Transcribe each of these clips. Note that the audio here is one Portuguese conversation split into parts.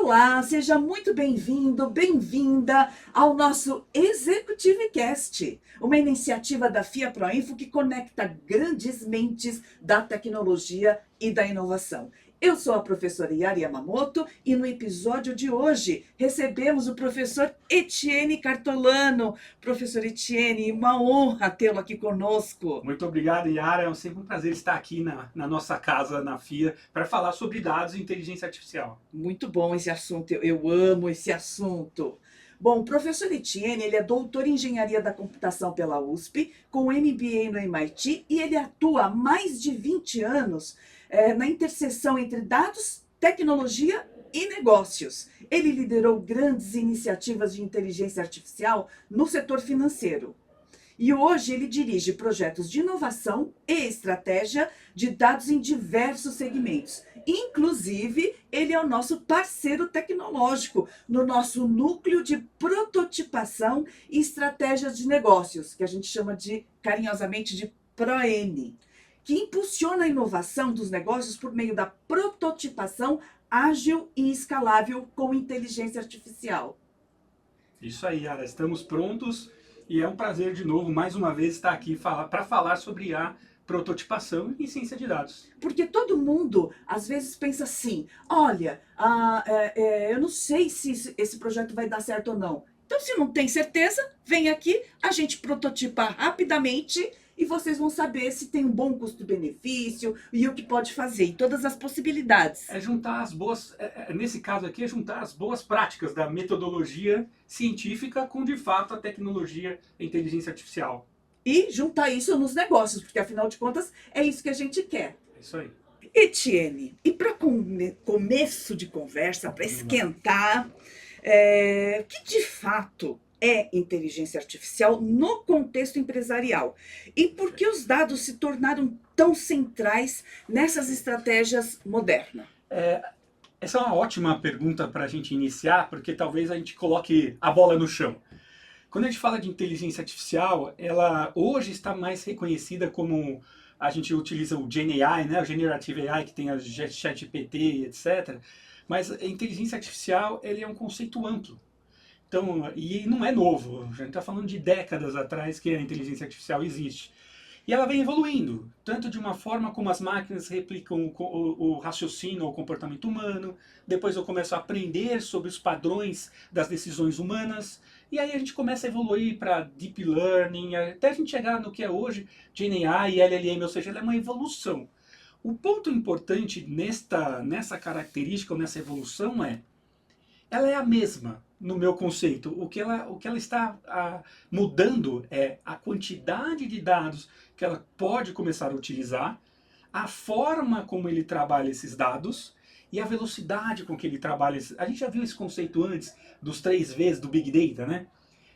Olá, seja muito bem-vindo, bem-vinda ao nosso ExecutiveCast, uma iniciativa da FIA Proinfo que conecta grandes mentes da tecnologia e da inovação. Eu sou a professora Yari Yamamoto e no episódio de hoje recebemos o professor Etienne Cartolano. Professor Etienne, uma honra tê-lo aqui conosco. Muito obrigado, Yara. É sempre um prazer estar aqui na nossa casa, na FIA, para falar sobre dados e inteligência artificial. Muito bom esse assunto, eu amo esse assunto. Bom, o professor Etienne, ele é doutor em engenharia da computação pela USP, com MBA no MIT, e ele atua há mais de 20 anos na interseção entre dados, tecnologia e negócios. Ele liderou grandes iniciativas de inteligência artificial no setor financeiro. E hoje ele dirige projetos de inovação e estratégia de dados em diversos segmentos. Inclusive, ele é o nosso parceiro tecnológico no nosso núcleo de prototipação e estratégias de negócios, que a gente chama carinhosamente de ProN, que impulsiona a inovação dos negócios por meio da prototipação ágil e escalável com inteligência artificial. Isso aí, Yara. Estamos prontos e é um prazer, de novo, mais uma vez, estar aqui para falar sobre a prototipação e ciência de dados. Porque todo mundo, às vezes, pensa assim, olha, eu não sei se esse projeto vai dar certo ou não. Então, se não tem certeza, vem aqui, a gente prototipa rapidamente e vocês vão saber se tem um bom custo-benefício e o que pode fazer, e todas as possibilidades. É juntar as boas, nesse caso aqui, é juntar as boas práticas da metodologia científica com, de fato, a tecnologia e a inteligência artificial. E juntar isso nos negócios, porque afinal de contas é isso que a gente quer. É isso aí. Etienne, e para começo de conversa, para esquentar, o que de fato é inteligência artificial no contexto empresarial? E por que os dados se tornaram tão centrais nessas estratégias modernas? Essa é uma ótima pergunta para a gente iniciar, porque talvez a gente coloque a bola no chão. Quando a gente fala de inteligência artificial, ela hoje está mais reconhecida como a gente utiliza o GenAI, né, o Generative AI, que tem a ChatGPT, etc. Mas a inteligência artificial ele é um conceito amplo. Então, e não é novo, a gente está falando de décadas atrás que a inteligência artificial existe. E ela vem evoluindo, tanto de uma forma como as máquinas replicam o raciocínio ou o comportamento humano, depois eu começo a aprender sobre os padrões das decisões humanas, e aí a gente começa a evoluir para Deep Learning, até a gente chegar no que é hoje GenAI e LLM, ou seja, ela é uma evolução. O ponto importante nessa característica ou nessa evolução ela é a mesma no meu conceito. O que ela está mudando é a quantidade de dados que ela pode começar a utilizar, a forma como ele trabalha esses dados e a velocidade com que ele trabalha. A gente já viu esse conceito antes dos 3 Vs do Big Data, né?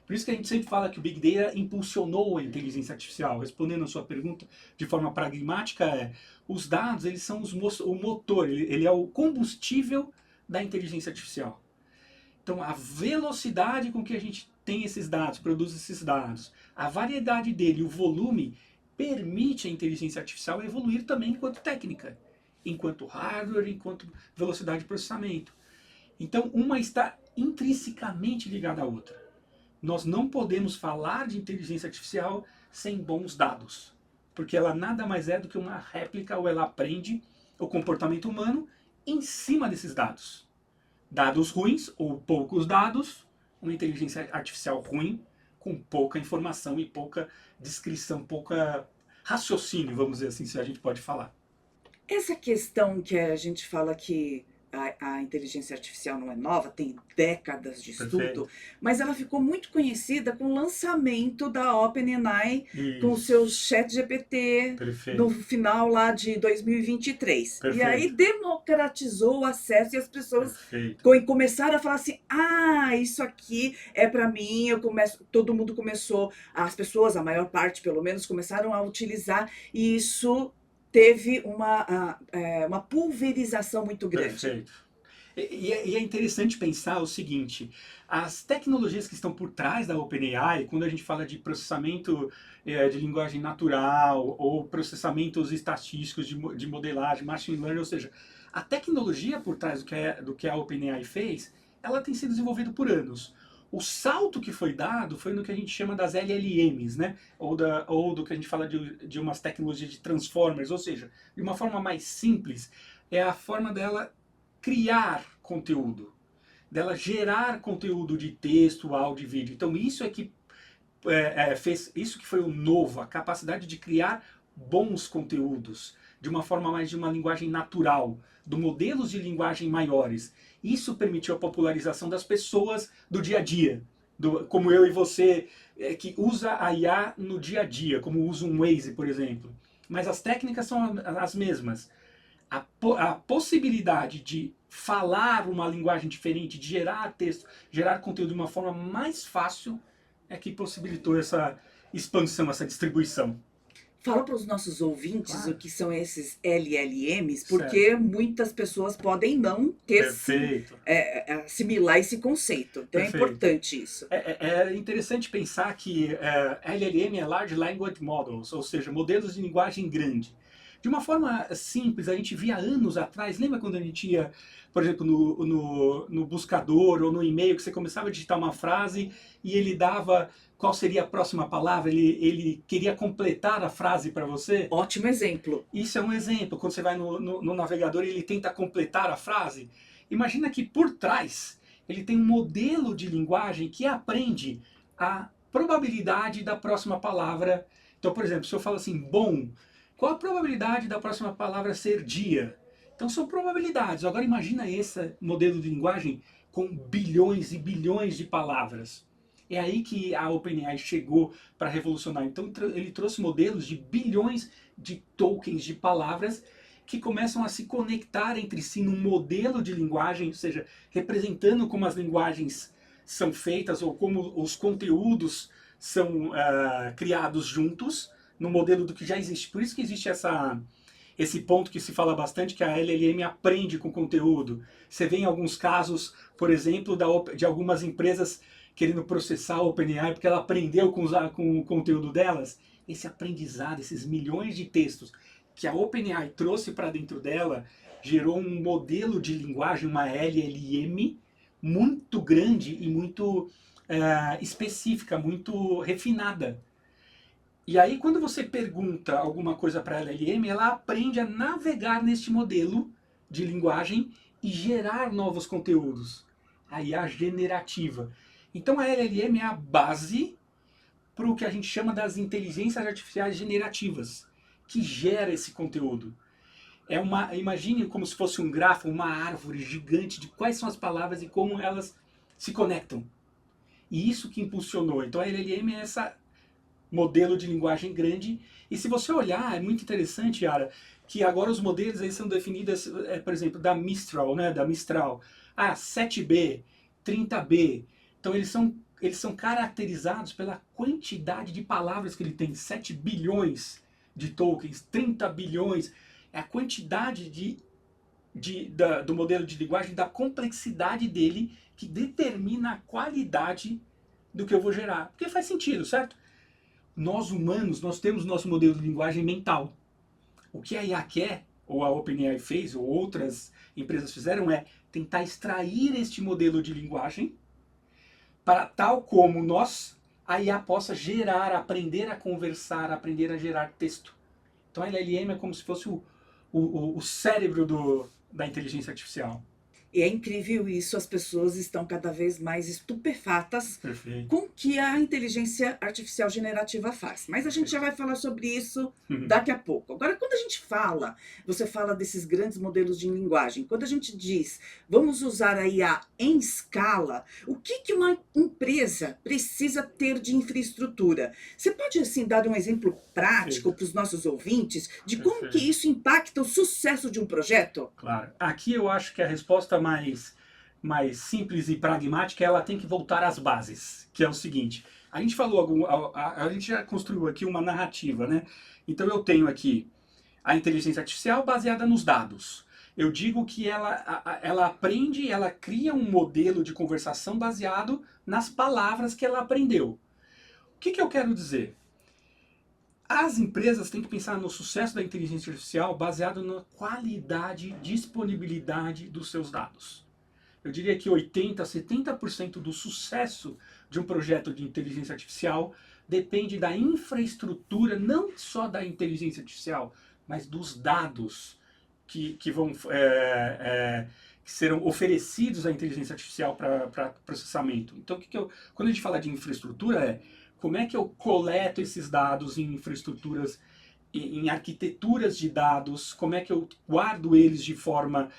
Por isso que a gente sempre fala que o Big Data impulsionou a inteligência artificial. Respondendo a sua pergunta de forma pragmática, os dados eles são o motor, ele é o combustível da inteligência artificial. Então, a velocidade com que a gente tem esses dados, produz esses dados, a variedade dele, o volume, permite a inteligência artificial evoluir também enquanto técnica, enquanto hardware, enquanto velocidade de processamento. Então, uma está intrinsecamente ligada à outra. Nós não podemos falar de inteligência artificial sem bons dados, porque ela nada mais é do que uma réplica ou ela aprende o comportamento humano em cima desses dados. Dados ruins ou poucos dados, uma inteligência artificial ruim, com pouca informação e pouca descrição, pouca raciocínio, vamos dizer assim, se a gente pode falar. Essa questão que a gente fala que a inteligência artificial não é nova, tem décadas de estudo, Perfeito. mas ela ficou muito conhecida com o lançamento da OpenAI, com o Isso. seu ChatGPT, Perfeito. no final lá de 2023. Perfeito. E aí democratizou o acesso e as pessoas Perfeito. começaram a falar assim, isso aqui é para mim, todo mundo começou, as pessoas, a maior parte pelo menos, começaram a utilizar, e isso teve uma pulverização muito grande. Perfeito. E é interessante pensar o seguinte, as tecnologias que estão por trás da OpenAI, quando a gente fala de processamento de linguagem natural ou processamentos estatísticos de modelagem, machine learning, ou seja, A tecnologia por trás do que a OpenAI fez, ela tem sido desenvolvida por anos. O salto que foi dado foi no que a gente chama das LLMs, né? Ou do que a gente fala de umas tecnologias de transformers, ou seja, de uma forma mais simples, é a forma dela criar conteúdo, dela gerar conteúdo de texto, áudio e vídeo. Então isso é que fez, isso que foi o novo, a capacidade de criar bons conteúdos, de uma forma mais de uma linguagem natural, de modelos de linguagem maiores. Isso permitiu a popularização das pessoas do dia a dia, como eu e você, que usa a IA no dia a dia, como usa um Waze, por exemplo. Mas as técnicas são as mesmas. A possibilidade de falar uma linguagem diferente, de gerar texto, gerar conteúdo de uma forma mais fácil, é que possibilitou essa expansão, essa distribuição. Fala para os nossos ouvintes Claro. o que são esses LLMs, Certo. porque muitas pessoas podem não ter Perfeito. assimilar esse conceito. Então Perfeito. é importante isso. É interessante pensar que LLM é Large Language Models, ou seja, modelos de linguagem grande. De uma forma simples, a gente via anos atrás, lembra quando a gente ia, por exemplo, no buscador ou no e-mail, que você começava a digitar uma frase e ele dava qual seria a próxima palavra, ele queria completar a frase para você? Ótimo exemplo. Isso é um exemplo, quando você vai no navegador e ele tenta completar a frase. Imagina que por trás ele tem um modelo de linguagem que aprende a probabilidade da próxima palavra. Então, por exemplo, se eu falo assim, bom, qual a probabilidade da próxima palavra ser dia? Então são probabilidades. Agora imagina esse modelo de linguagem com bilhões e bilhões de palavras. É aí que a OpenAI chegou para revolucionar. Então ele trouxe modelos de bilhões de tokens, de palavras, que começam a se conectar entre si num modelo de linguagem, ou seja, representando como as linguagens são feitas ou como os conteúdos são criados juntos, no modelo do que já existe. Por isso que existe esse ponto que se fala bastante, que a LLM aprende com conteúdo. Você vê em alguns casos, por exemplo, de algumas empresas querendo processar a OpenAI porque ela aprendeu com o conteúdo delas. Esse aprendizado, esses milhões de textos que a OpenAI trouxe para dentro dela, gerou um modelo de linguagem, uma LLM, muito grande e muito específica, muito refinada. E aí, quando você pergunta alguma coisa para a LLM, ela aprende a navegar neste modelo de linguagem e gerar novos conteúdos. A IA generativa. Então, a LLM é a base para o que a gente chama das inteligências artificiais generativas, que gera esse conteúdo. Imagine como se fosse um grafo, uma árvore gigante de quais são as palavras e como elas se conectam. E isso que impulsionou. Então, a LLM é esse modelo de linguagem grande. E se você olhar, é muito interessante, Yara, que agora os modelos aí são definidos, por exemplo, da Mistral, né? Da Mistral. 7B, 30B. Então eles são caracterizados pela quantidade de palavras que ele tem. 7 bilhões de tokens, 30 bilhões. É a quantidade do modelo de linguagem, da complexidade dele, que determina a qualidade do que eu vou gerar. Porque faz sentido, certo? Nós humanos, nós temos nosso modelo de linguagem mental. O que a IA quer, ou a OpenAI fez, ou outras empresas fizeram, é tentar extrair este modelo de linguagem para tal como a IA possa gerar, aprender a conversar, aprender a gerar texto. Então a LLM é como se fosse o cérebro da inteligência artificial. E é incrível isso, as pessoas estão cada vez mais estupefatas Perfeito. com o que a inteligência artificial generativa faz. Mas a gente já vai falar sobre isso daqui a pouco. Agora, quando a gente você fala desses grandes modelos de linguagem, quando a gente diz, vamos usar a IA em escala, o que uma empresa precisa ter de infraestrutura? Você pode, assim, dar um exemplo prático para os nossos ouvintes de como que isso impacta o sucesso de um projeto? Claro. Aqui eu acho que a resposta mais simples e pragmática, ela tem que voltar às bases, que é o seguinte: a gente falou, a gente já construiu aqui uma narrativa, né? Então eu tenho aqui a inteligência artificial baseada nos dados. Eu digo que ela aprende, ela cria um modelo de conversação baseado nas palavras que ela aprendeu. O que eu quero dizer? As empresas têm que pensar no sucesso da inteligência artificial baseado na qualidade e disponibilidade dos seus dados. Eu diria que 80% a 70% do sucesso de um projeto de inteligência artificial depende da infraestrutura, não só da inteligência artificial, mas dos dados que vão que serão oferecidos à inteligência artificial para processamento. Então, quando a gente fala de infraestrutura, como é que eu coleto esses dados em infraestruturas, em arquiteturas de dados, como é que eu guardo eles de forma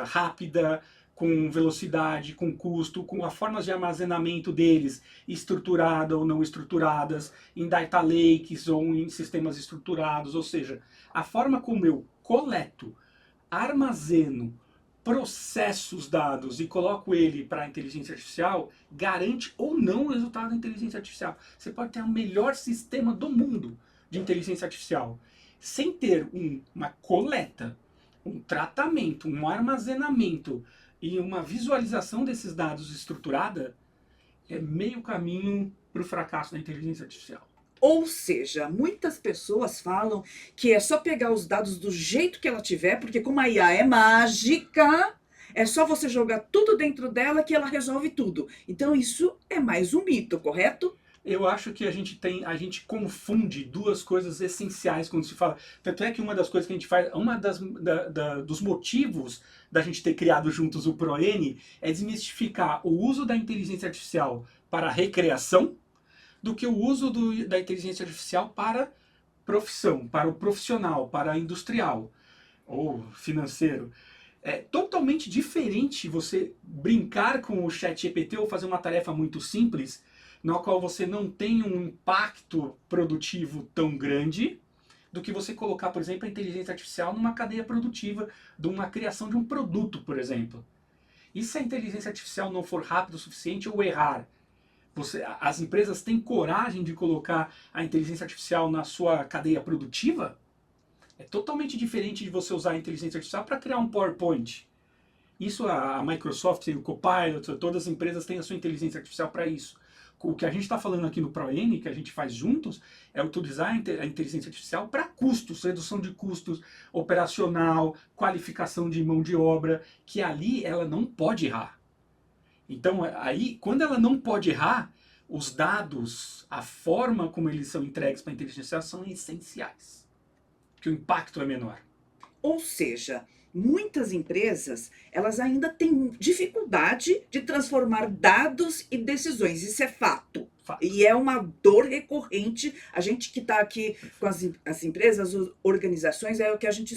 rápida, com velocidade, com custo, com as formas de armazenamento deles, estruturada ou não estruturadas, em data lakes ou em sistemas estruturados, ou seja, a forma como eu coleto, armazeno, processo os dados e coloco ele para a inteligência artificial, garante ou não o resultado da inteligência artificial. Você pode ter o melhor sistema do mundo de inteligência artificial, sem ter uma coleta, um tratamento, um armazenamento e uma visualização desses dados estruturada, é meio caminho para o fracasso da inteligência artificial. Ou seja, muitas pessoas falam que é só pegar os dados do jeito que ela tiver, porque como a IA é mágica, é só você jogar tudo dentro dela que ela resolve tudo. Então isso é mais um mito, correto? Eu acho que a gente confunde duas coisas essenciais quando se fala. Tanto é que uma das coisas que a gente faz, dos motivos da gente ter criado juntos o ProN é desmistificar o uso da inteligência artificial para recreação do que o uso da inteligência artificial para profissão, para o profissional, para industrial ou financeiro. É totalmente diferente você brincar com o ChatGPT ou fazer uma tarefa muito simples, na qual você não tem um impacto produtivo tão grande, do que você colocar, por exemplo, a inteligência artificial numa cadeia produtiva, de uma criação de um produto, por exemplo. E se a inteligência artificial não for rápida o suficiente ou errar? As empresas têm coragem de colocar a inteligência artificial na sua cadeia produtiva? É totalmente diferente de você usar a inteligência artificial para criar um PowerPoint. Isso a Microsoft, o Copilot, todas as empresas têm a sua inteligência artificial para isso. O que a gente está falando aqui no ProN, que a gente faz juntos, é utilizar a inteligência artificial para custos, redução de custos operacional, qualificação de mão de obra, que ali ela não pode errar. Então, aí, quando ela não pode errar, os dados, a forma como eles são entregues para a inteligência artificial são essenciais, que o impacto é menor. Ou seja, muitas empresas, elas ainda têm dificuldade de transformar dados em decisões, isso é fato. Fato. E é uma dor recorrente, a gente que está aqui com as empresas, as organizações, é o que a gente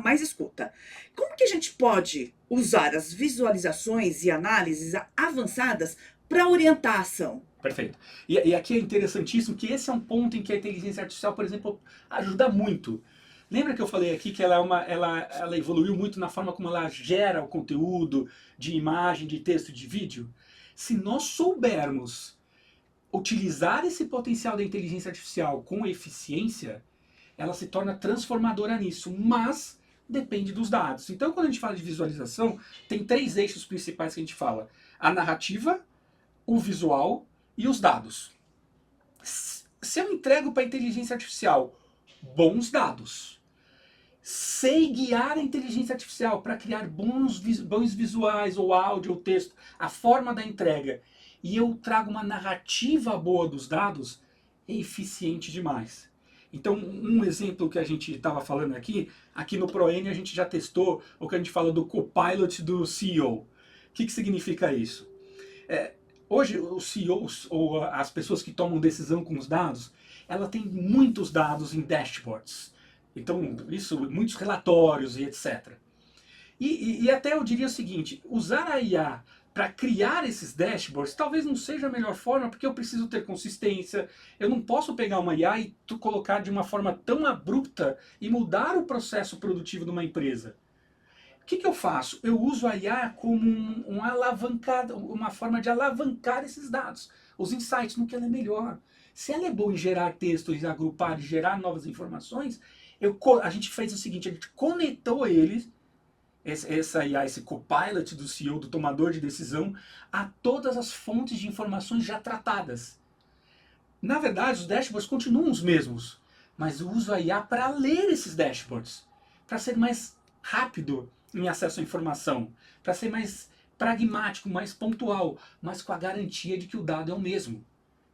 mais escuta. Como que a gente pode usar as visualizações e análises avançadas para orientar a ação? Perfeito. E aqui é interessantíssimo que esse é um ponto em que a inteligência artificial, por exemplo, ajuda muito. Lembra que eu falei aqui que ela evoluiu muito na forma como ela gera o conteúdo de imagem, de texto, de vídeo? Se nós soubermos utilizar esse potencial da inteligência artificial com eficiência, ela se torna transformadora nisso, mas depende dos dados. Então, quando a gente fala de visualização, tem 3 eixos principais que a gente fala: a narrativa, o visual e os dados. Se eu entrego para a inteligência artificial bons dados, sei guiar a inteligência artificial para criar bons visuais, ou áudio, ou texto, a forma da entrega, e eu trago uma narrativa boa dos dados, é eficiente demais. Então, um exemplo que a gente estava falando aqui no ProN a gente já testou o que a gente fala do Copilot do CEO. O que significa isso? Hoje, os CEOs, ou as pessoas que tomam decisão com os dados, ela tem muitos dados em dashboards. Então, muitos relatórios e etc. E até eu diria o seguinte: usar a IA para criar esses dashboards talvez não seja a melhor forma, porque eu preciso ter consistência. Eu não posso pegar uma IA e colocar de uma forma tão abrupta e mudar o processo produtivo de uma empresa. O que eu faço? Eu uso a IA como uma forma de alavancar esses dados, os insights, no que ela é melhor. Se ela é boa em gerar textos, em agrupar e gerar novas informações, a gente fez o seguinte: a gente conectou eles, essa IA, esse Copilot do CEO, do tomador de decisão, a todas as fontes de informações já tratadas. Na verdade, os dashboards continuam os mesmos, mas eu uso a IA para ler esses dashboards, para ser mais rápido em acesso à informação, para ser mais pragmático, mais pontual, mas com a garantia de que o dado é o mesmo.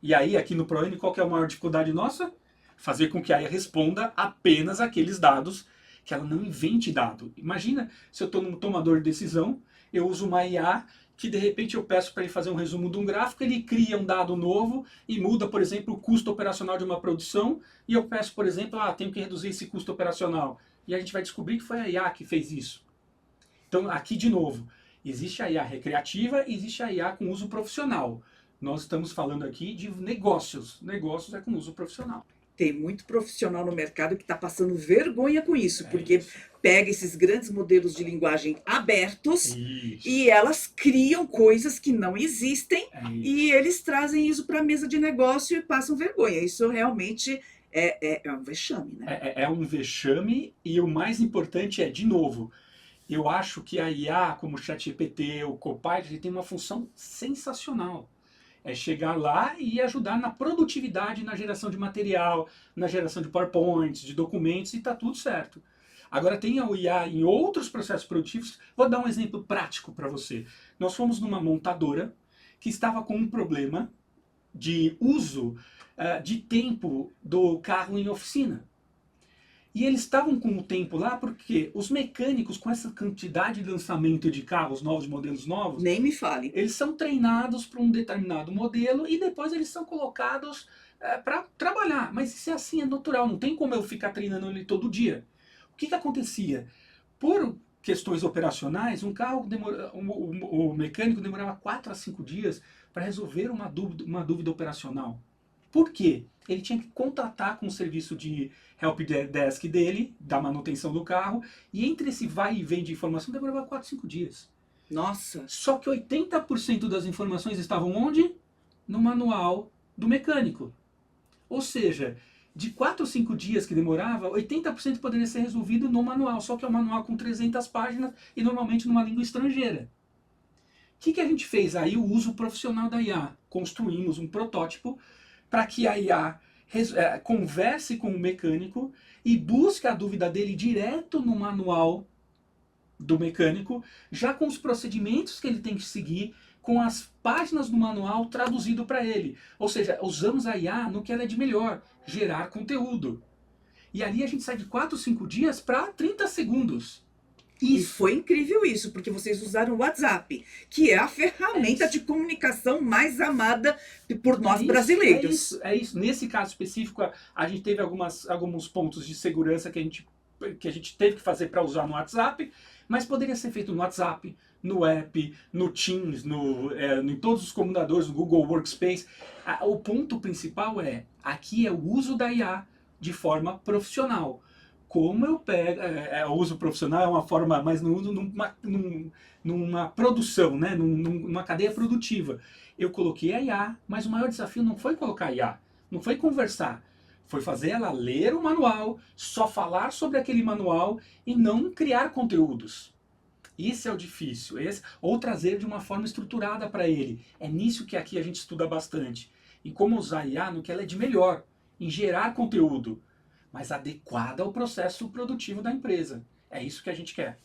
E aí, aqui no ProN, qual que é a maior dificuldade nossa? Fazer com que a IA responda apenas aqueles dados, que ela não invente dado. Imagina se eu estou num tomador de decisão, eu uso uma IA que de repente eu peço para ele fazer um resumo de um gráfico, ele cria um dado novo e muda, por exemplo, o custo operacional de uma produção, e eu peço, por exemplo, tenho que reduzir esse custo operacional. E a gente vai descobrir que foi a IA que fez isso. Então, aqui de novo, existe a IA recreativa e existe a IA com uso profissional. Nós estamos falando aqui de negócios. Negócios é com uso profissional. Tem muito profissional no mercado que está passando vergonha com isso, É porque isso. pega esses grandes modelos de linguagem abertos Isso. e elas criam coisas que não existem É isso. e eles trazem isso para a mesa de negócio e passam vergonha. Isso realmente é um vexame, né? É um vexame e o mais importante é, de novo, eu acho que a IA, como o ChatGPT, o Copilot, ele tem uma função sensacional. É chegar lá e ajudar na produtividade, na geração de material, na geração de PowerPoints, de documentos, e está tudo certo. Agora tem a IA em outros processos produtivos. Vou dar um exemplo prático para você. Nós fomos numa montadora que estava com um problema de uso de tempo do carro em oficina. E eles estavam com o tempo lá porque os mecânicos, com essa quantidade de lançamento de carros novos, de modelos novos, Nem me fale. eles são treinados para um determinado modelo e depois eles são colocados para trabalhar. Mas isso é assim, é natural, não tem como eu ficar treinando ele todo dia. O que acontecia? Por questões operacionais, um carro o mecânico demorava 4 a 5 dias para resolver uma dúvida operacional. Por quê? Ele tinha que contratar com o serviço de help desk dele, da manutenção do carro, e entre esse vai e vem de informação demorava 4, 5 dias. Nossa, Só que 80% das informações estavam onde? No manual do mecânico. Ou seja, de 4 ou 5 dias que demorava, 80% poderia ser resolvido no manual, só que é um manual com 300 páginas e normalmente numa língua estrangeira. O que a gente fez aí? O uso profissional da IA. Construímos um protótipo para que a IA converse com o mecânico e busque a dúvida dele direto no manual do mecânico, já com os procedimentos que ele tem que seguir, com as páginas do manual traduzido para ele. Ou seja, usamos a IA no que ela é de melhor, gerar conteúdo. E ali a gente sai de 4, 5 dias para 30 segundos. e foi incrível isso, porque vocês usaram o WhatsApp, que é a ferramenta É isso. de comunicação mais amada por nós isso, brasileiros. É isso. Nesse caso específico, a gente teve alguns pontos de segurança que a gente teve que fazer para usar no WhatsApp, mas poderia ser feito no WhatsApp, no app, no Teams, em todos os computadores, no Google Workspace. O ponto principal aqui é o uso da IA de forma profissional. Como eu pego, o uso profissional é uma forma, mas no uso numa produção, né? numa cadeia produtiva. Eu coloquei a IA, mas o maior desafio não foi colocar a IA, não foi conversar. Foi fazer ela ler o manual, só falar sobre aquele manual e não criar conteúdos. Isso é o difícil. Ou trazer de uma forma estruturada para ele. É nisso que aqui a gente estuda bastante. Em como usar a IA no que ela é de melhor, em gerar conteúdo, mas adequada ao processo produtivo da empresa. É isso que a gente quer.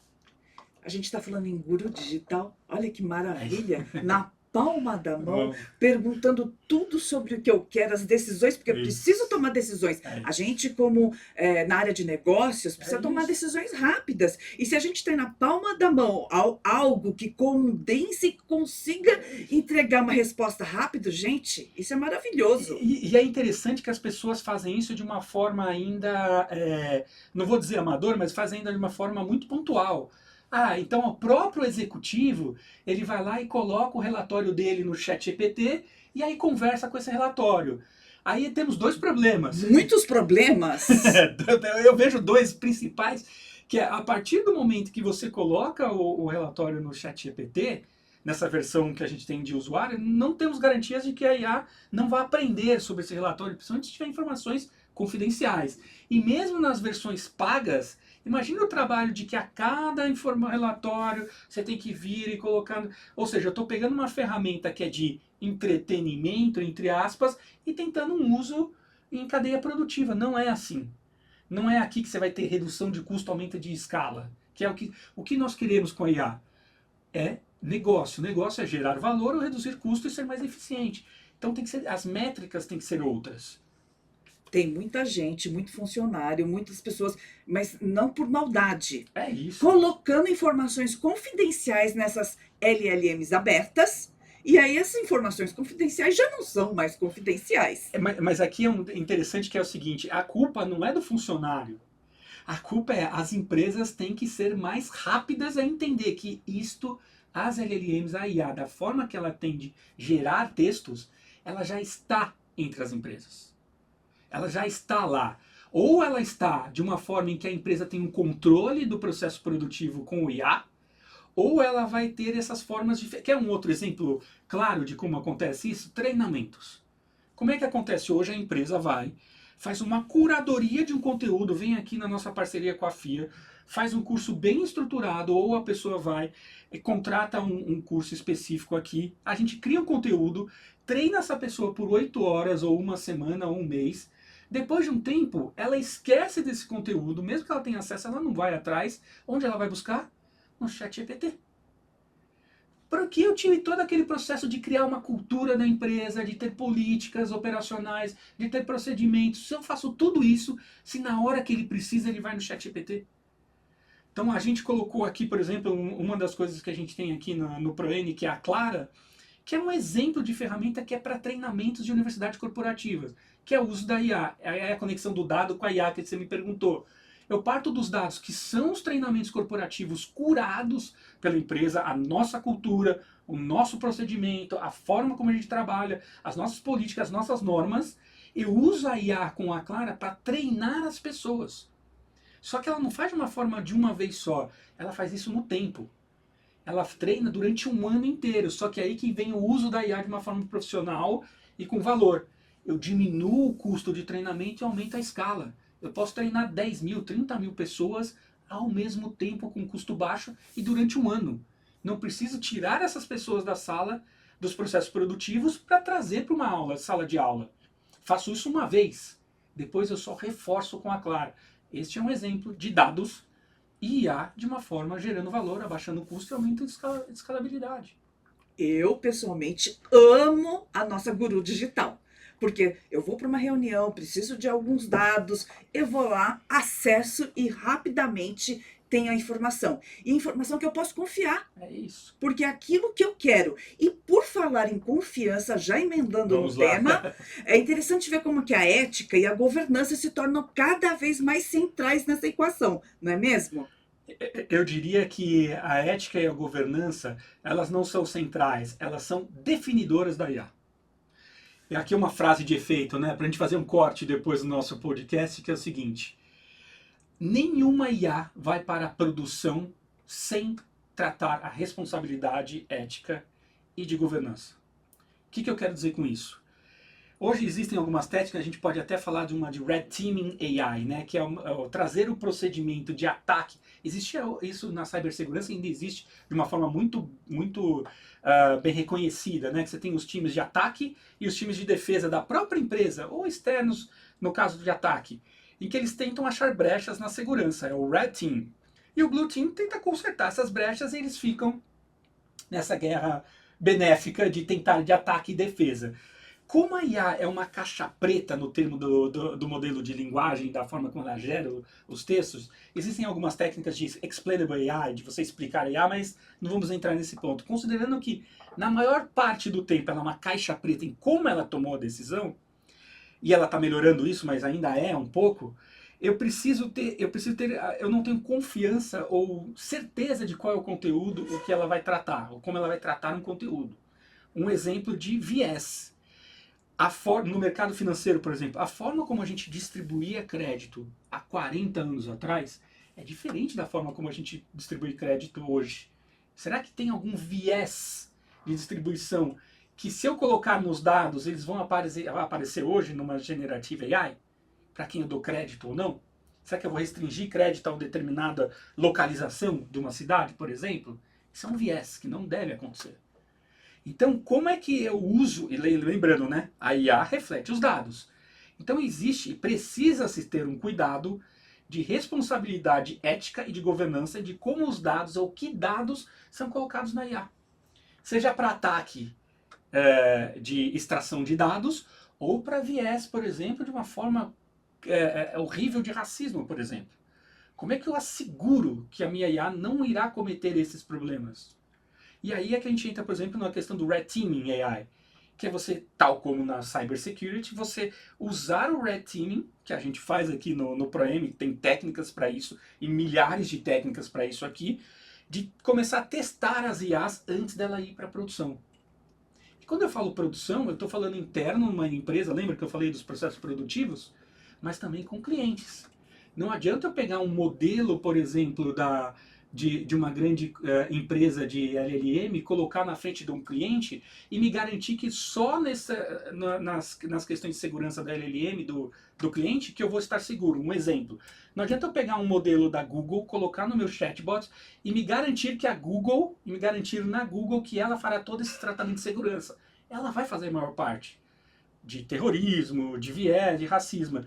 A gente está falando em guru digital, olha que maravilha, na palma da mão, perguntando tudo sobre o que eu quero, as decisões, porque eu preciso tomar decisões. A gente, como na área de negócios, precisa tomar decisões rápidas. E se a gente tem na palma da mão algo que condense e consiga entregar uma resposta rápida, gente, isso é maravilhoso. E é interessante que as pessoas fazem isso de uma forma ainda, não vou dizer amador, mas fazem ainda de uma forma muito pontual. Então o próprio executivo, ele vai lá e coloca o relatório dele no ChatGPT e aí conversa com esse relatório. Aí temos 2 problemas. Muitos problemas. Eu vejo 2 principais, que é a partir do momento que você coloca o relatório no ChatGPT, nessa versão que a gente tem de usuário, não temos garantias de que a IA não vai aprender sobre esse relatório, principalmente se tiver informações confidenciais. E mesmo nas versões pagas, imagina o trabalho de que a cada relatório você tem que vir e colocando. Ou seja, eu estou pegando uma ferramenta que é de entretenimento, entre aspas, e tentando um uso em cadeia produtiva. Não é assim. Não é aqui que você vai ter redução de custo, aumento de escala. Que é o que nós queremos com a IA. É negócio. O negócio é gerar valor ou reduzir custo e ser mais eficiente. Então tem que ser, as métricas têm que ser outras. Tem muita gente, muito funcionário, muitas pessoas, mas não por maldade, É isso. colocando informações confidenciais nessas LLMs abertas, e aí essas informações confidenciais já não são mais confidenciais. Mas aqui é interessante que é o seguinte, a culpa não é do funcionário. A culpa é as empresas têm que ser mais rápidas a entender que isto, as LLMs, a IA, da forma que ela tem de gerar textos, ela já está entre as empresas. Ela já está lá. Ou ela está de uma forma em que a empresa tem um controle do processo produtivo com o IA, ou ela vai ter essas formas de... Quer um outro exemplo claro de como acontece isso? Treinamentos. Como é que acontece hoje? A empresa vai, faz uma curadoria de um conteúdo, vem aqui na nossa parceria com a FIA, faz um curso bem estruturado, ou a pessoa vai e contrata um curso específico aqui, a gente cria um conteúdo, treina essa pessoa por 8 horas, ou uma semana, ou um mês. Depois de um tempo, ela esquece desse conteúdo, mesmo que ela tenha acesso, ela não vai atrás. Onde ela vai buscar? No ChatGPT. Porque eu tive todo aquele processo de criar uma cultura na empresa, de ter políticas operacionais, de ter procedimentos. Se eu faço tudo isso, se na hora que ele precisa ele vai no ChatGPT? Então a gente colocou aqui, por exemplo, uma das coisas que a gente tem aqui no ProN, que é a Clara, que é um exemplo de ferramenta que é para treinamentos de universidades corporativas, que é o uso da IA, é a conexão do dado com a IA que você me perguntou. Eu parto dos dados que são os treinamentos corporativos curados pela empresa, a nossa cultura, o nosso procedimento, a forma como a gente trabalha, as nossas políticas, as nossas normas. Eu uso a IA com a Clara para treinar as pessoas. Só que ela não faz de uma forma de uma vez só, ela faz isso no tempo. Ela treina durante um ano inteiro, só que aí que vem o uso da IA de uma forma profissional e com valor. Eu diminuo o custo de treinamento e aumento a escala. Eu posso treinar 10 mil, 30 mil pessoas ao mesmo tempo com custo baixo e durante um ano. Não preciso tirar essas pessoas da sala, dos processos produtivos, para trazer para uma aula, sala de aula. Faço isso uma vez. Depois eu só reforço com a Clara. Este é um exemplo de dados e IA de uma forma gerando valor, abaixando o custo e aumento de escalabilidade. Eu, pessoalmente, amo a nossa guru digital. Porque eu vou para uma reunião, preciso de alguns dados, eu vou lá, acesso e rapidamente tenho a informação. E informação que eu posso confiar, É isso. porque é aquilo que eu quero. E por falar em confiança, já emendando Vamos no lá. tema, é interessante ver como que a ética e a governança se tornam cada vez mais centrais nessa equação, não é mesmo? Eu diria que a ética e a governança, elas não são centrais, elas são definidoras da IA. E aqui uma frase de efeito, né, para a gente fazer um corte depois do nosso podcast, que é o seguinte: nenhuma IA vai para a produção sem tratar a responsabilidade ética e de governança. O que eu quero dizer com isso? Hoje existem algumas técnicas, a gente pode até falar de uma de Red Teaming AI, né, que é trazer o procedimento de ataque. Existia isso na cibersegurança, ainda existe de uma forma muito bem reconhecida, né, que você tem os times de ataque e os times de defesa da própria empresa, ou externos, no caso de ataque, em que eles tentam achar brechas na segurança, é o Red Team. E o Blue Team tenta consertar essas brechas e eles ficam nessa guerra benéfica de tentar de ataque e defesa. Como a IA é uma caixa preta no termo do modelo de linguagem, da forma como ela gera os textos, existem algumas técnicas de explainable AI, de você explicar a IA, mas não vamos entrar nesse ponto. Considerando que, na maior parte do tempo, ela é uma caixa preta em como ela tomou a decisão, e ela está melhorando isso, mas ainda é um pouco, eu não tenho confiança ou certeza de qual é o conteúdo, o que ela vai tratar, ou como ela vai tratar um conteúdo. Um exemplo de viés. No mercado financeiro, por exemplo, a forma como a gente distribuía crédito há 40 anos atrás é diferente da forma como a gente distribui crédito hoje. Será que tem algum viés de distribuição que, se eu colocar nos dados, eles vão aparecer hoje numa generative AI? Para quem eu dou crédito ou não? Será que eu vou restringir crédito a uma determinada localização de uma cidade, por exemplo? Isso é um viés que não deve acontecer. Então, como é que eu uso, e lembrando, né, a IA reflete os dados. Então existe, precisa-se ter um cuidado de responsabilidade ética e de governança de como os dados ou que dados são colocados na IA. Seja para ataque de extração de dados ou para viés, por exemplo, de uma forma horrível de racismo, por exemplo. Como é que eu asseguro que a minha IA não irá cometer esses problemas? E aí é que a gente entra, por exemplo, na questão do Red Teaming AI, que é você, tal como na Cybersecurity, você usar o Red Teaming, que a gente faz aqui no ProM, tem técnicas para isso, e milhares de técnicas para isso aqui, de começar a testar as IAs antes dela ir para a produção. E quando eu falo produção, eu estou falando interno numa empresa, lembra que eu falei dos processos produtivos? Mas também com clientes. Não adianta eu pegar um modelo, por exemplo, de uma grande empresa de LLM, colocar na frente de um cliente e me garantir que só nas questões de segurança da LLM do cliente que eu vou estar seguro. Um exemplo. Não adianta eu pegar um modelo da Google, colocar no meu chatbot e me garantir que me garantir na Google que ela fará todo esse tratamento de segurança. Ela vai fazer a maior parte de terrorismo, de viés, de racismo.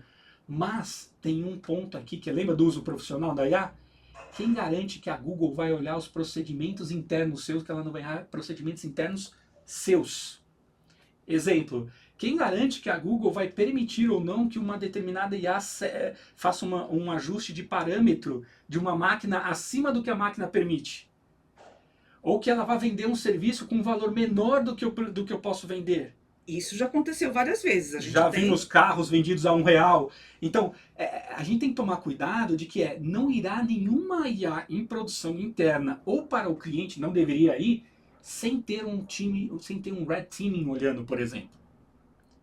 Mas tem um ponto aqui que lembra do uso profissional da IA? Quem garante que a Google vai olhar os procedimentos internos seus, que ela não vai olhar procedimentos internos seus? Exemplo, quem garante que a Google vai permitir ou não que uma determinada IA faça um ajuste de parâmetro de uma máquina acima do que a máquina permite? Ou que ela vai vender um serviço com um valor menor do que eu posso vender? Isso já aconteceu várias vezes. Já vimos carros vendidos a R$ 1. Então, a gente tem que tomar cuidado de que não irá nenhuma IA em produção interna ou para o cliente, não deveria ir, sem ter um time, sem ter um red teaming olhando, por exemplo.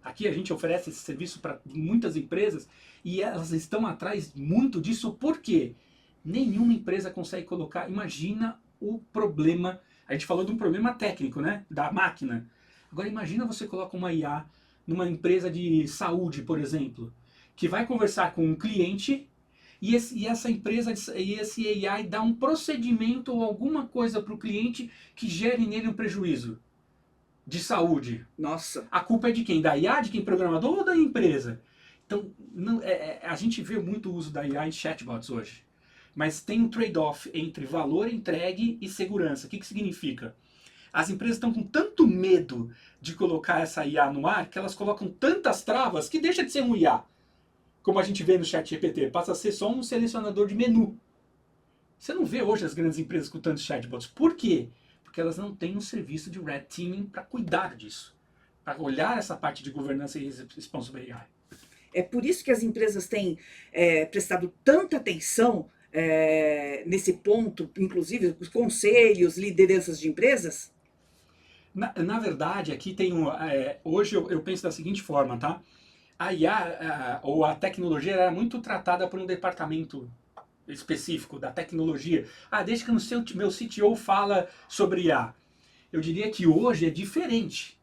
Aqui a gente oferece esse serviço para muitas empresas e elas estão atrás muito disso. Por quê? Nenhuma empresa consegue colocar. Imagina o problema. A gente falou de um problema técnico, né? Da máquina. Agora imagina você coloca uma IA numa empresa de saúde, por exemplo, que vai conversar com um cliente e essa empresa e esse AI dá um procedimento ou alguma coisa para o cliente que gere nele um prejuízo de saúde. Nossa. A culpa é de quem? Da IA, de quem programador ou da empresa? Então, a gente vê muito o uso da IA em chatbots hoje. Mas tem um trade-off entre valor entregue e segurança. O que significa? As empresas estão com tanto medo de colocar essa IA no ar que elas colocam tantas travas que deixa de ser um IA. Como a gente vê no ChatGPT, passa a ser só um selecionador de menu. Você não vê hoje as grandes empresas com tantos chatbots. Por quê? Porque elas não têm um serviço de red teaming para cuidar disso. Para olhar essa parte de governança e responsible AI. É por isso que as empresas têm prestado tanta atenção nesse ponto, inclusive os conselhos, lideranças de empresas? Na verdade, aqui tem hoje eu penso da seguinte forma, tá? A IA ou a tecnologia era muito tratada por um departamento específico da tecnologia. Desde que meu CTO fala sobre IA. Eu diria que hoje é diferente.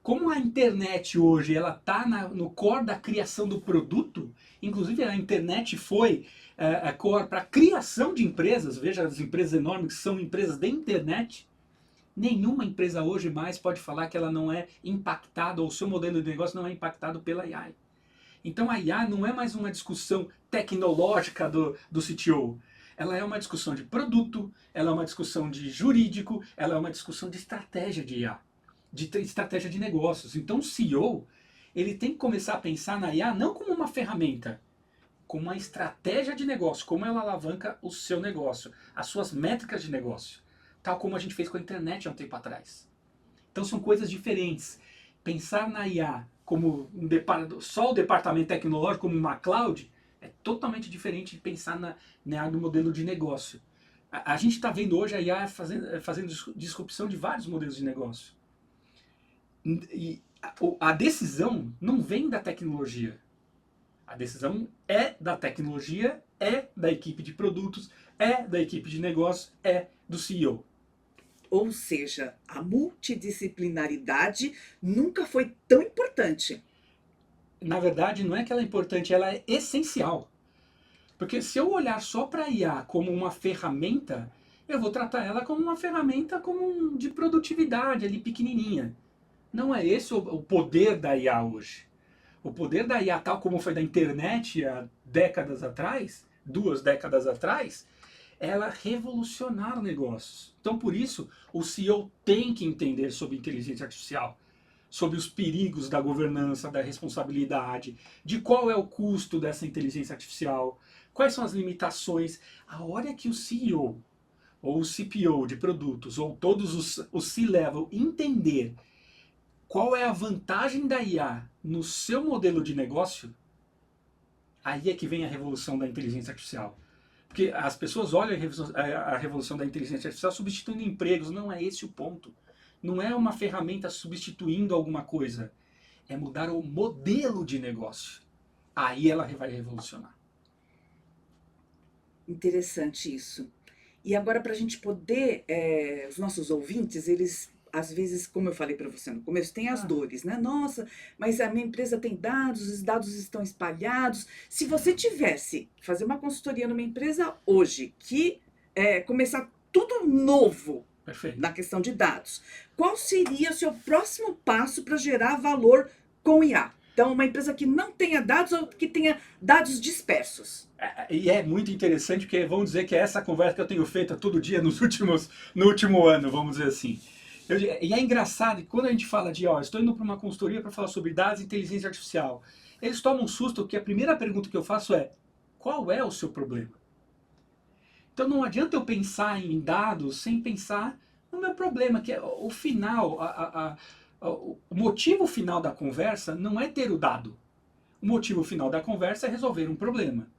Como a internet hoje ela está no core da criação do produto, inclusive a internet foi core para a criação de empresas, veja as empresas enormes que são empresas da internet. Nenhuma empresa hoje mais pode falar que ela não é impactada, ou o seu modelo de negócio não é impactado pela AI. Então a IA não é mais uma discussão tecnológica do CTO. Ela é uma discussão de produto, ela é uma discussão de jurídico, ela é uma discussão de estratégia de IA, de estratégia de negócios. Então o CEO ele tem que começar a pensar na IA não como uma ferramenta, como uma estratégia de negócio, como ela alavanca o seu negócio, as suas métricas de negócio. Tal como a gente fez com a internet há um tempo atrás. Então são coisas diferentes. Pensar na IA como só o departamento tecnológico, como uma cloud, é totalmente diferente de pensar no modelo de negócio. A gente está vendo hoje a IA fazendo disrupção de vários modelos de negócio. E a decisão não vem da tecnologia. A decisão é da tecnologia, é da equipe de produtos, é da equipe de negócio, é do CEO. Ou seja, a multidisciplinaridade nunca foi tão importante. Na verdade, não é que ela é importante, ela é essencial. Porque se eu olhar só para a IA como uma ferramenta, eu vou tratar ela como uma ferramenta de produtividade, ali pequenininha. Não é esse o poder da IA hoje. O poder da IA, tal como foi da internet há décadas atrás, 2 décadas atrás, ela revolucionar negócios. Então, por isso, o CEO tem que entender sobre inteligência artificial, sobre os perigos da governança, da responsabilidade, de qual é o custo dessa inteligência artificial, quais são as limitações. A hora que o CEO ou o CPO de produtos, ou todos os C-level entender qual é a vantagem da IA no seu modelo de negócio, aí é que vem a revolução da inteligência artificial. Porque as pessoas olham a revolução da inteligência artificial substituindo empregos. Não é esse o ponto. Não é uma ferramenta substituindo alguma coisa. É mudar o modelo de negócio. Aí ela vai revolucionar. Interessante isso. E agora, para a gente poder, os nossos ouvintes, eles, às vezes, como eu falei para você no começo, tem as dores, né? Nossa, mas a minha empresa tem dados, os dados estão espalhados. Se você tivesse que fazer uma consultoria numa empresa hoje, que começar tudo novo Perfeito. na questão de dados, qual seria o seu próximo passo para gerar valor com IA? Então, uma empresa que não tenha dados ou que tenha dados dispersos. E é muito interessante porque vamos dizer que é essa conversa que eu tenho feito todo dia no último ano, vamos dizer assim. E é engraçado que quando a gente fala de, estou indo para uma consultoria para falar sobre dados e inteligência artificial, eles tomam um susto porque a primeira pergunta que eu faço é, qual é o seu problema? Então não adianta eu pensar em dados sem pensar no meu problema, que é o final, o motivo final da conversa não é ter o dado. O motivo final da conversa é resolver um problema.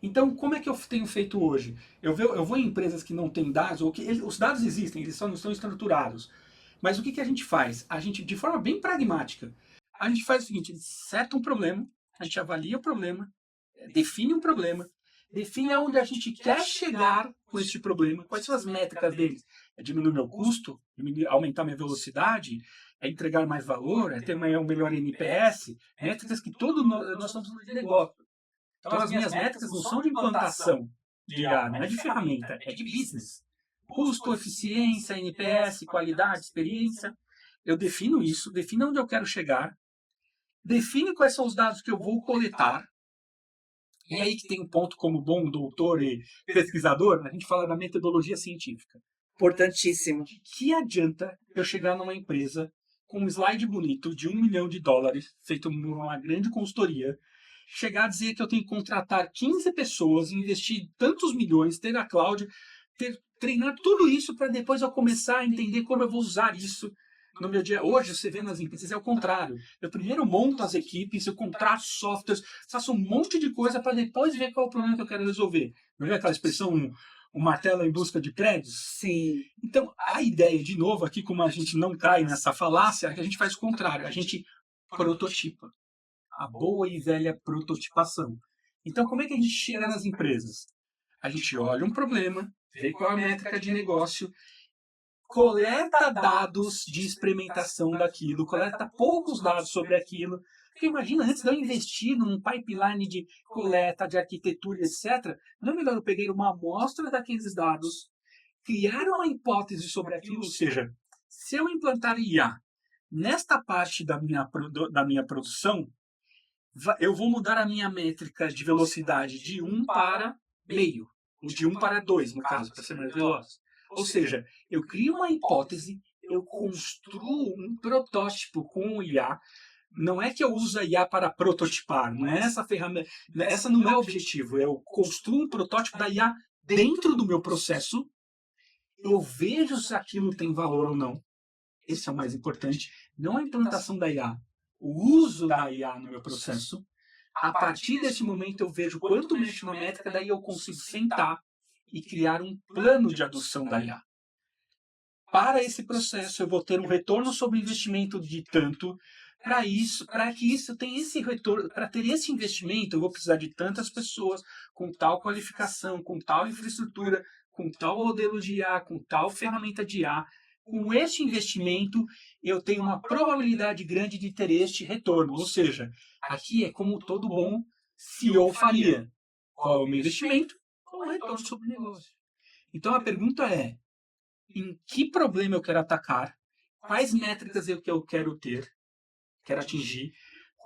Então, como é que eu tenho feito hoje? Eu vou em empresas que não têm dados, ou que os dados existem, eles só não estão estruturados. Mas o que a gente faz? A gente, de forma bem pragmática, a gente faz o seguinte, a gente seta um problema, a gente avalia o problema, define um problema, define aonde a gente quer chegar com esse problema, quais são as métricas deles. É diminuir meu custo, aumentar minha velocidade, é entregar mais valor, é ter um melhor NPS, métricas que todos nós estamos falando de negócio. Então, as minhas métricas não são de implantação de IA, não é de ferramenta, é de business. Custo, eficiência, NPS, qualidade, experiência. Eu defino isso, defino onde eu quero chegar, defino quais são os dados que eu vou coletar. E aí que tem um ponto como bom doutor e pesquisador, a gente fala da metodologia científica. Importantíssimo. De que adianta eu chegar numa empresa com um slide bonito de $1 milhão, feito por uma grande consultoria, chegar a dizer que eu tenho que contratar 15 pessoas, investir tantos milhões, ter a cloud, treinar tudo isso para depois eu começar a entender como eu vou usar isso no meu dia. Hoje, você vê nas empresas, é o contrário. Eu primeiro monto as equipes, eu contrato softwares, faço um monte de coisa para depois ver qual é o problema que eu quero resolver. Não é aquela expressão, um martelo em busca de prédios? Sim. Então, a ideia, de novo, aqui como a gente não cai nessa falácia, é que a gente faz o contrário. A gente prototipa. A boa e velha prototipação. Então, como é que a gente chega nas empresas? A gente olha um problema, vê qual é a métrica de negócio, coleta dados de experimentação daquilo, coleta poucos dados sobre aquilo. Porque imagina, antes de eu investir num pipeline de coleta, de arquitetura, etc., não é melhor eu pegar uma amostra daqueles dados, criar uma hipótese sobre aquilo, ou seja, se eu implantar IA nesta parte da minha produção, eu vou mudar a minha métrica de velocidade de 1 para meio, ou de 1 para 2, no caso, para ser mais veloz. Ou seja, eu crio uma hipótese, eu construo um protótipo com o IA. Não é que eu uso a IA para prototipar, não é essa ferramenta, essa não é o objetivo. Eu construo um protótipo da IA dentro do meu processo, eu vejo se aquilo tem valor ou não. Esse é o mais importante. Não a implantação da IA, o uso da IA no meu processo. A partir desse momento eu vejo quanto mexe na métrica, daí eu consigo sentar e criar um plano de adoção da IA. Para esse processo eu vou ter um retorno sobre investimento de tanto. Para que isso tenha esse retorno, para ter esse investimento, eu vou precisar de tantas pessoas com tal qualificação, com tal infraestrutura, com tal modelo de IA, com tal ferramenta de IA. Com este investimento, eu tenho uma probabilidade grande de ter este retorno. Ou seja, aqui é como todo bom CEO faria. Qual é o meu investimento? Qual é o retorno sobre o negócio? Então a pergunta é, em que problema eu quero atacar? Quais métricas eu quero ter, quero atingir?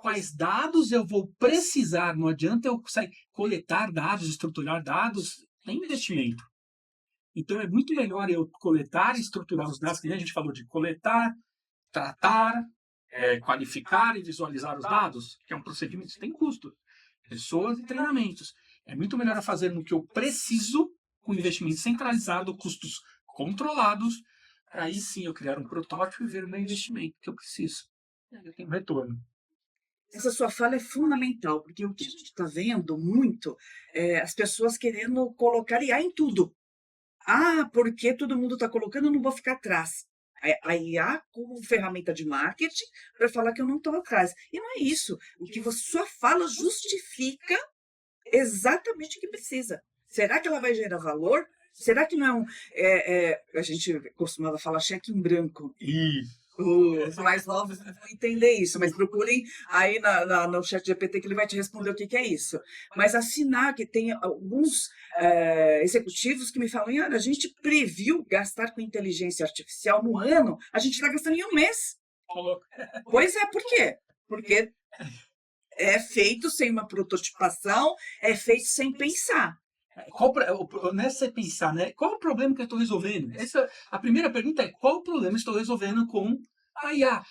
quais dados eu vou precisar. Não adianta eu sair coletar dados, estruturar dados, tem investimento. Então, é muito melhor eu coletar e estruturar os dados, que a gente falou de coletar, tratar, qualificar e visualizar os dados, que é um procedimento que tem custo. Pessoas e treinamentos. É muito melhor fazer no que eu preciso, com investimento centralizado, custos controlados, para aí sim eu criar um protótipo e ver o meu investimento que eu preciso. E aí eu tenho retorno. Essa sua fala é fundamental, porque o que a gente está vendo muito é as pessoas querendo colocar IA em tudo. Ah, porque todo mundo está colocando, eu não vou ficar atrás. A IA como ferramenta de marketing para falar que eu não estou atrás. E não é isso. O que sua fala justifica exatamente o que precisa. Será que ela vai gerar valor? Será que não é um. A gente costumava falar cheque em branco. Isso. Os mais novos não vão entender isso, mas procurem aí no chat GPT que ele vai te responder o que, que é isso. Mas assinar, que tem alguns executivos que me falam, "Ah, a gente previu gastar com inteligência artificial no ano, a gente está gastando em um mês." Pois é, por quê? Porque é feito sem uma prototipação, é feito sem pensar. Nessa pensar, né? Qual o problema que eu estou resolvendo? A primeira pergunta é qual o problema eu estou resolvendo com a IA?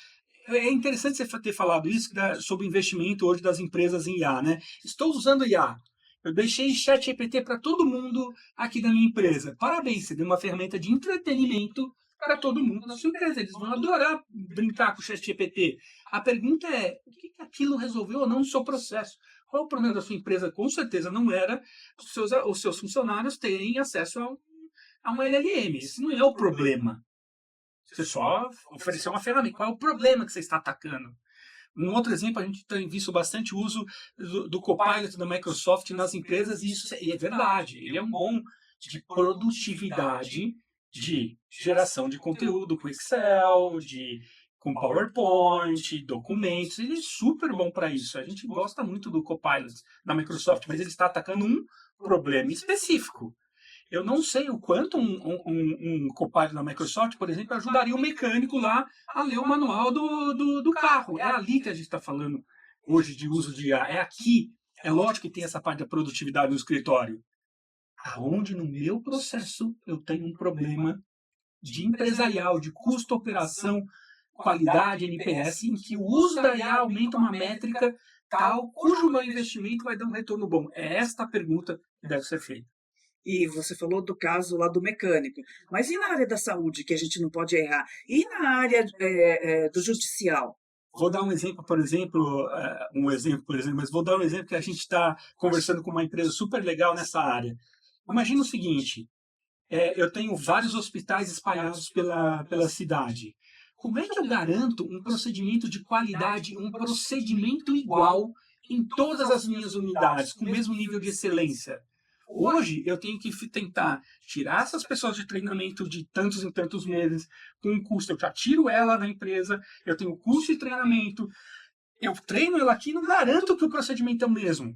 É interessante você ter falado isso sobre investimento hoje das empresas em IA, né? Estou usando IA. Eu deixei ChatGPT para todo mundo aqui da minha empresa. Parabéns, você deu uma ferramenta de entretenimento para todo mundo na sua empresa. Eles vão adorar brincar com o ChatGPT. A pergunta é, o que aquilo resolveu ou não no seu processo? Qual o problema da sua empresa? Com certeza não era os seus funcionários terem acesso a um LLM. Esse não é o problema. Você só ofereceu uma ferramenta. Qual é o problema que você está atacando? Um outro exemplo, a gente tem visto bastante uso do Copilot da Microsoft nas empresas, e isso é verdade. Ele é um bom de produtividade, de geração de conteúdo com Excel, com PowerPoint, documentos. Ele é super bom para isso. A gente gosta muito do Copilot da Microsoft, mas ele está atacando um problema específico. Eu não sei o quanto um Copilot da Microsoft, por exemplo, ajudaria o mecânico lá a ler o manual do carro. É ali que a gente está falando hoje de uso de IA. É aqui. É lógico que tem essa parte da produtividade no escritório. Aonde no meu processo eu tenho um problema de empresarial, de custo, operação, qualidade, NPS, em que o uso da IA aumenta uma métrica tal, cujo meu investimento vai dar um retorno bom. É esta a pergunta que deve ser feita. E você falou do caso lá do mecânico. Mas e na área da saúde, que a gente não pode errar? E na área do judicial? Vou dar um exemplo, mas vou dar um exemplo que a gente está conversando com uma empresa super legal nessa área. Imagina o seguinte, eu tenho vários hospitais espalhados pela cidade. Como é que eu garanto um procedimento de qualidade, um procedimento igual em todas as minhas unidades, com o mesmo nível de excelência? Hoje, eu tenho que tentar tirar essas pessoas de treinamento de tantos em tantos meses, com um custo. Eu já tiro ela da empresa, eu tenho custo de treinamento, eu treino ela aqui e não garanto que o procedimento é o mesmo.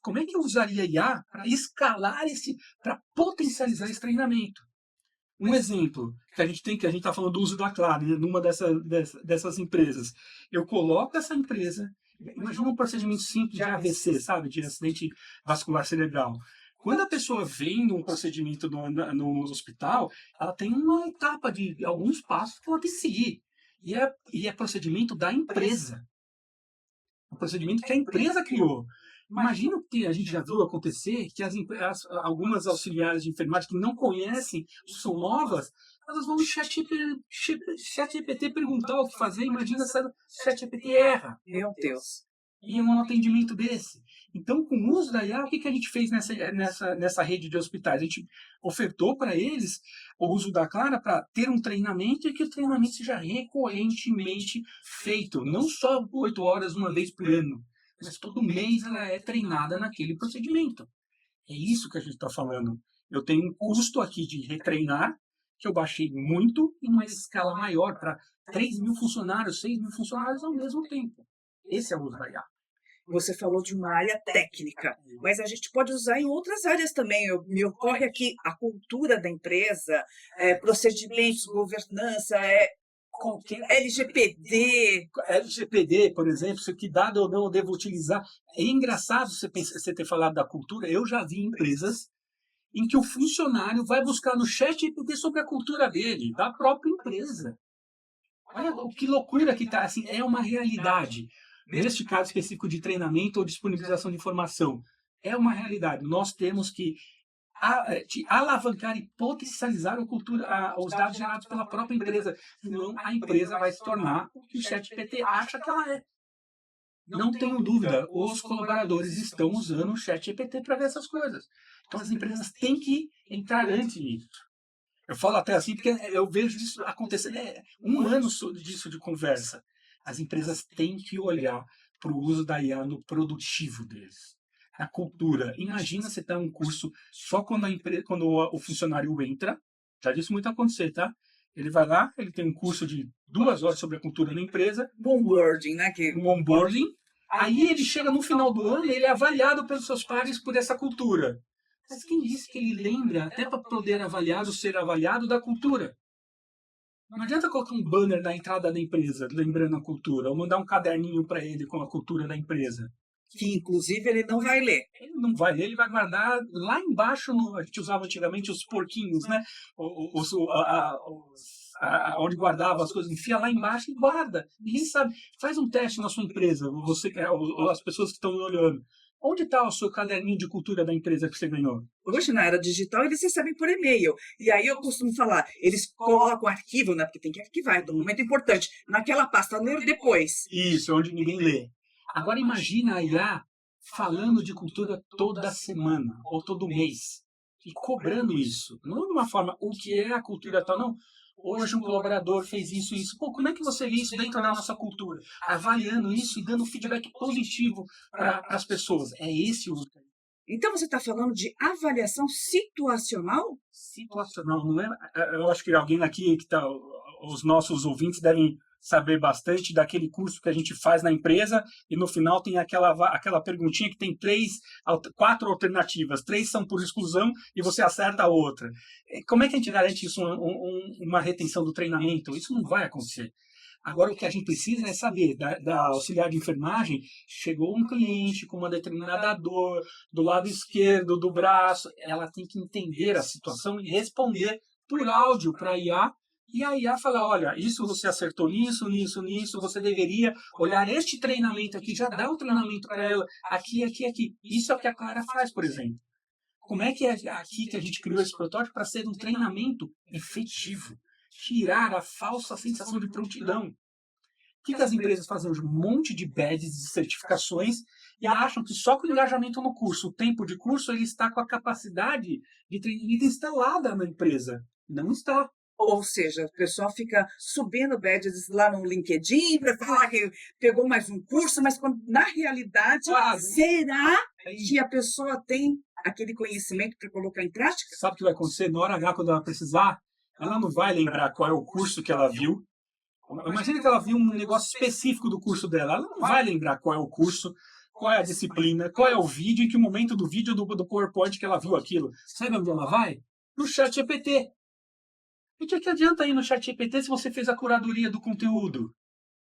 Como é que eu usaria IA para escalar para potencializar esse treinamento? Um exemplo que a gente está falando do uso da Claro, né, numa dessas empresas. Eu coloco essa empresa, imagina um procedimento simples de AVC, sabe, de acidente vascular cerebral. Quando a pessoa vem num procedimento no hospital, ela tem uma etapa de alguns passos que ela tem que seguir. E é procedimento da empresa. Um procedimento que a empresa criou. Imagina o que a gente já viu acontecer, que algumas auxiliares de enfermagem que não conhecem, são novas, elas vão no ChatGPT perguntar o que fazer. Imagina se o ChatGPT erra. Meu Deus. E um atendimento desse. Então, com o uso da IA, o que a gente fez nessa rede de hospitais? A gente ofertou para eles o uso da Clara para ter um treinamento e que o treinamento seja recorrentemente feito, não só 8 horas uma vez por ano, mas todo mês ela é treinada naquele procedimento. É isso que a gente está falando. Eu tenho um custo aqui de retreinar, que eu baixei muito, em uma escala maior, para 3.000 funcionários, 6.000 funcionários ao mesmo tempo. Esse é o uso da IA. Você falou de uma área técnica, mas a gente pode usar em outras áreas também. Me ocorre aqui a cultura da empresa, procedimentos, governança, qualquer LGPD. LGPD, por exemplo, se que dado ou não eu devo utilizar. É engraçado você ter falado da cultura. Eu já vi empresas em que o funcionário vai buscar no ChatGPT sobre a cultura dele, da própria empresa. Olha que loucura que está. Assim, é uma realidade. Neste caso específico de treinamento ou disponibilização de informação, é uma realidade. Nós temos que alavancar e potencializar os dados gerados pela própria empresa. Senão a empresa vai se tornar o que o ChatGPT acha que ela é. Não tenho dúvida, os colaboradores estão usando o ChatGPT para ver essas coisas. Então as empresas têm que entrar antes nisso. Eu falo até assim porque eu vejo isso acontecer. Um ano disso de conversa. As empresas têm que olhar para o uso da IA no produtivo deles. A cultura. Imagina você dar um curso só quando, quando o funcionário entra. Já disse muito acontecer, tá? Ele vai lá, ele tem um curso de 2 horas sobre a cultura da empresa. Onboarding, né? Um onboarding. Aí ele chega no final do ano e ele é avaliado pelos seus pares por essa cultura. Mas quem disse que ele lembra, até para poder ser avaliado da cultura? Não adianta colocar um banner na entrada da empresa, lembrando a cultura, ou mandar um caderninho para ele com a cultura da empresa. Que, inclusive, ele não vai ler. Ele não vai ler, ele vai guardar lá embaixo, a gente usava antigamente os porquinhos, né? Onde guardava as coisas, enfia lá embaixo e guarda. Ninguém sabe. Faz um teste na sua empresa, as pessoas que estão me olhando. Onde está o seu caderninho de cultura da empresa que você ganhou? Hoje, na era digital, eles recebem por e-mail. E aí eu costumo falar, eles colocam arquivo, né? Porque tem que arquivar, é um documento importante. Naquela pasta, ler depois. Isso, onde ninguém lê. Agora imagina a IA falando de cultura toda semana, ou todo mês. E cobrando isso. Não de uma forma, o que é a cultura tal, não. Hoje um colaborador fez isso e isso. Pô, como é que você vê isso dentro da nossa cultura? Avaliando isso e dando feedback positivo para as pessoas. É esse o uso. Então você está falando de avaliação situacional? Situacional, não é? Eu acho que alguém aqui, os nossos ouvintes devem saber bastante daquele curso que a gente faz na empresa e no final tem aquela perguntinha que tem 4 alternativas, 3 são por exclusão e você acerta a outra. Como é que a gente garante isso, uma retenção do treinamento? Isso não vai acontecer. Agora, o que a gente precisa é saber, da auxiliar de enfermagem, chegou um cliente com uma determinada dor do lado esquerdo do braço, ela tem que entender a situação e responder por áudio para a IA, e a IA fala, olha, isso você acertou nisso, nisso, nisso, você deveria olhar este treinamento aqui, já dá o treinamento para ela, aqui, aqui, aqui. Isso é o que a Clara faz, por exemplo. Como é que é aqui que a gente criou esse protótipo para ser um treinamento efetivo? Tirar a falsa sensação de prontidão. O que as empresas fazem hoje? Um monte de badges e certificações e acham que só com o engajamento no curso, o tempo de curso, ele está com a capacidade de treinamento instalada na empresa. Não está. Ou seja, o pessoal fica subindo badges lá no LinkedIn para falar que pegou mais um curso, mas quando, na realidade, será que a pessoa tem aquele conhecimento para colocar em prática? Sabe o que vai acontecer? Na hora H, quando ela precisar, ela não vai lembrar qual é o curso que ela viu. Imagina que ela viu um negócio específico do curso dela. Ela não vai lembrar qual é o curso, qual é a disciplina, qual é o vídeo, em que momento do vídeo do PowerPoint que ela viu aquilo. Sabe onde ela vai? No ChatGPT. E o que adianta ir no ChatGPT se você fez a curadoria do conteúdo?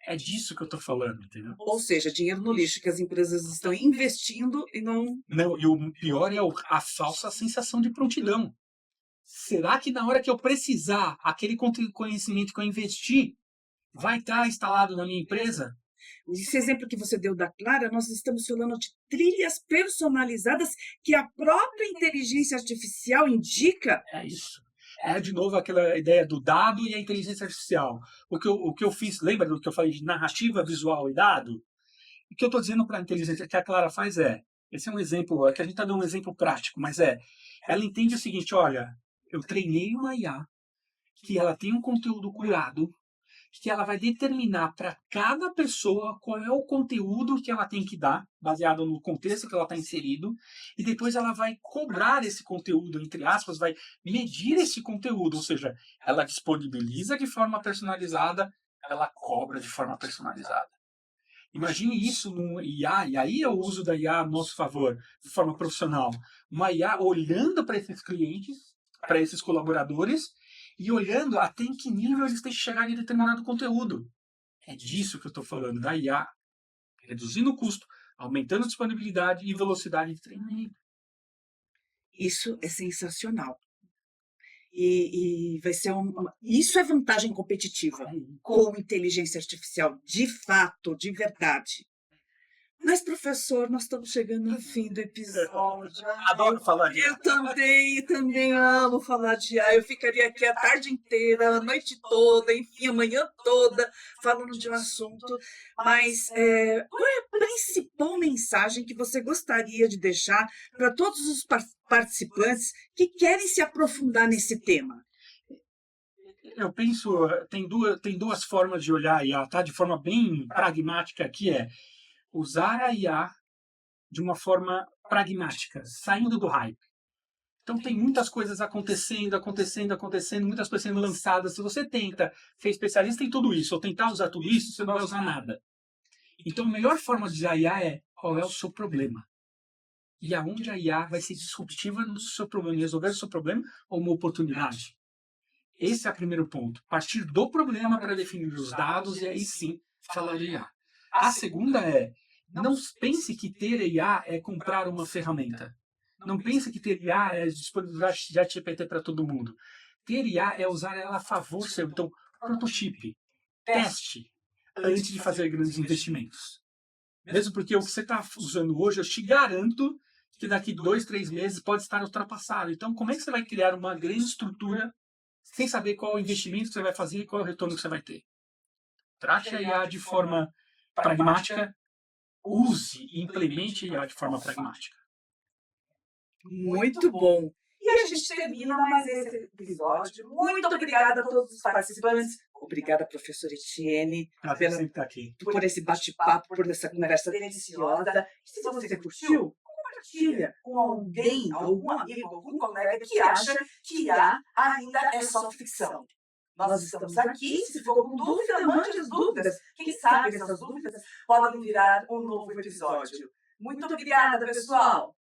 É disso que eu estou falando, entendeu? Ou seja, dinheiro no lixo que as empresas estão investindo e não... Não, e o pior é a falsa sensação de prontidão. Será que na hora que eu precisar, aquele conhecimento que eu investi vai estar instalado na minha empresa? Esse exemplo que você deu da Clara, nós estamos falando de trilhas personalizadas que a própria inteligência artificial indica. É isso. É, de novo, aquela ideia do dado e a inteligência artificial. O que eu fiz, lembra do que eu falei de narrativa, visual e dado? O que eu estou dizendo para a inteligência que a Clara faz esse é um exemplo, que a gente está dando um exemplo prático, mas ela entende o seguinte, olha, eu treinei uma IA, que ela tem um conteúdo curado, que ela vai determinar para cada pessoa qual é o conteúdo que ela tem que dar, baseado no contexto que ela está inserido, e depois ela vai cobrar esse conteúdo, entre aspas, vai medir esse conteúdo, ou seja, ela disponibiliza de forma personalizada, ela cobra de forma personalizada. Imagine isso no IA, e aí é o uso da IA a nosso favor, de forma profissional. Uma IA olhando para esses clientes, para esses colaboradores, e olhando até em que nível eles têm que chegar em determinado conteúdo. É disso que eu estou falando, da IA, reduzindo o custo, aumentando a disponibilidade e velocidade de treinamento. Isso é sensacional. E vai ser isso é vantagem competitiva com inteligência artificial, de fato, de verdade. Mas, professor, nós estamos chegando no fim do episódio. Adoro falar disso. Eu também amo falar de AI. Eu ficaria aqui a tarde inteira, a noite toda, enfim, a manhã toda, falando de um assunto. Mas qual é a principal mensagem que você gostaria de deixar para todos os participantes que querem se aprofundar nesse tema? Eu penso, tem duas formas de olhar a IA, tá? De forma bem pragmática, que é usar a IA de uma forma pragmática, saindo do hype. Então tem muitas coisas acontecendo, muitas coisas sendo lançadas. Se você tenta ser especialista em tudo isso, ou tentar usar tudo isso, você não vai usar nada. Então a melhor forma de usar a IA é qual é o seu problema. E aonde a IA vai ser disruptiva no seu problema, resolver o seu problema ou uma oportunidade. Esse é o primeiro ponto. Partir do problema para definir os dados e aí sim falar de IA. A segunda é, não pense que ter IA é comprar uma ferramenta. Não pense que ter IA é disponibilizar ChatGPT para todo mundo. Ter IA é usar ela a favor seu. Então, prototipe, teste, antes de fazer grandes investimentos. Mesmo porque o que você está usando hoje, eu te garanto que daqui 2, 3 meses pode estar ultrapassado. Então, como é que você vai criar uma grande estrutura sem saber qual é o investimento que você vai fazer e qual é o retorno que você vai ter? Trate a IA de forma pragmática, use e implemente a IA de forma pragmática. Muito bom. E a gente termina mais esse episódio. Muito obrigada a todos os participantes. Obrigada, professora Etienne, por esse bate-papo, por essa conversa deliciosa. E se você curtiu, compartilha com alguém, algum amigo, algum colega que acha que IA ainda é só ficção. Nós estamos aqui, se for com dúvida, mande as dúvidas. Quem sabe essas dúvidas podem virar um novo episódio. Muito obrigada, pessoal!